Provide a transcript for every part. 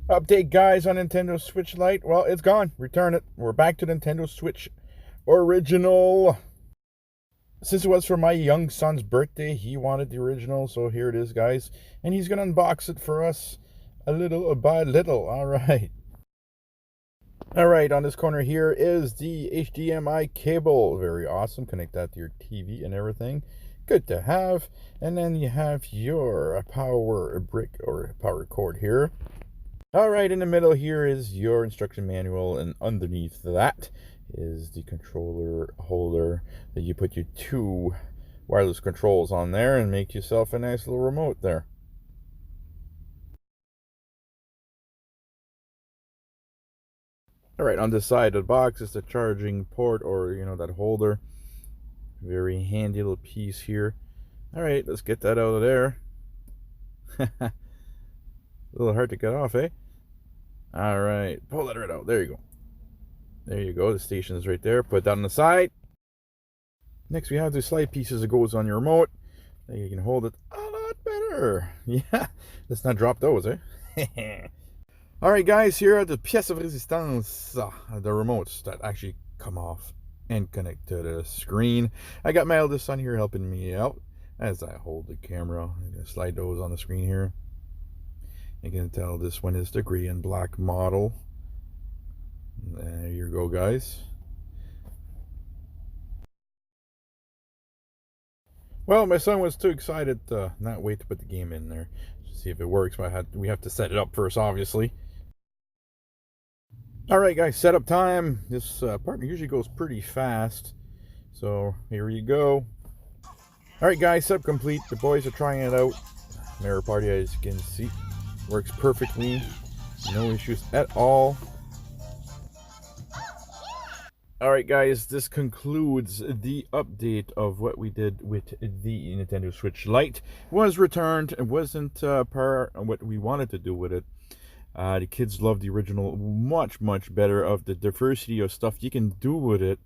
Update, guys, on Nintendo Switch Lite. Well, it's gone. Return it. We're back to Nintendo Switch Original. Since it was for my young son's birthday, he wanted the original, so here it is, guys. And he's going to unbox it for us a little by little. All right. All right, on this corner here is the HDMI cable. Very awesome. Connect that to your TV and everything. Good to have. And then you have your power brick or power cord here. All right, in the middle here is your instruction manual, and underneath that is the controller holder that you put your two wireless controls on there and make yourself a nice little remote there. All right, on this side of the box is the charging port, or that holder. Very handy little piece here. All right, let's get that out of there. A little hard to get off, eh? All right, pull that right out. There you go. There you go. The station is right there. Put that on the side. Next, we have the slide pieces that goes on your remote. Then you can hold it a lot better. Yeah, let's not drop those, eh? All right, guys, here are the pièces de résistance, the remotes that actually come off and connect to the screen. I got my eldest son here helping me out as I hold the camera. I'm going to slide those on the screen here. You can tell this one is the gray and black model. There you go, guys. Well, my son was too excited to not wait to put the game in there to see if it works, but we have to set it up first, obviously. All right, guys, setup time. This part usually goes pretty fast, so here you go. All right, guys, setup complete. The boys are trying it out. Mirror party, as you can see, works perfectly. No issues at all. All right, guys, this concludes the update of what we did with the Nintendo Switch Lite. It was returned. It wasn't per what we wanted to do with it. The kids love the original much better, of the diversity of stuff you can do with it.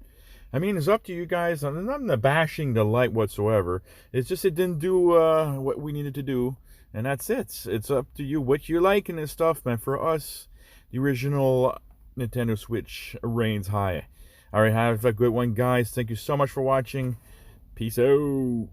I mean, it's up to you guys. I'm not bashing the Lite whatsoever. It's just it didn't do what we needed to do, and that's it. It's up to you what you like in this stuff, man. For us, the original Nintendo Switch reigns high. All right, have a good one, guys. Thank you so much for watching. Peace out.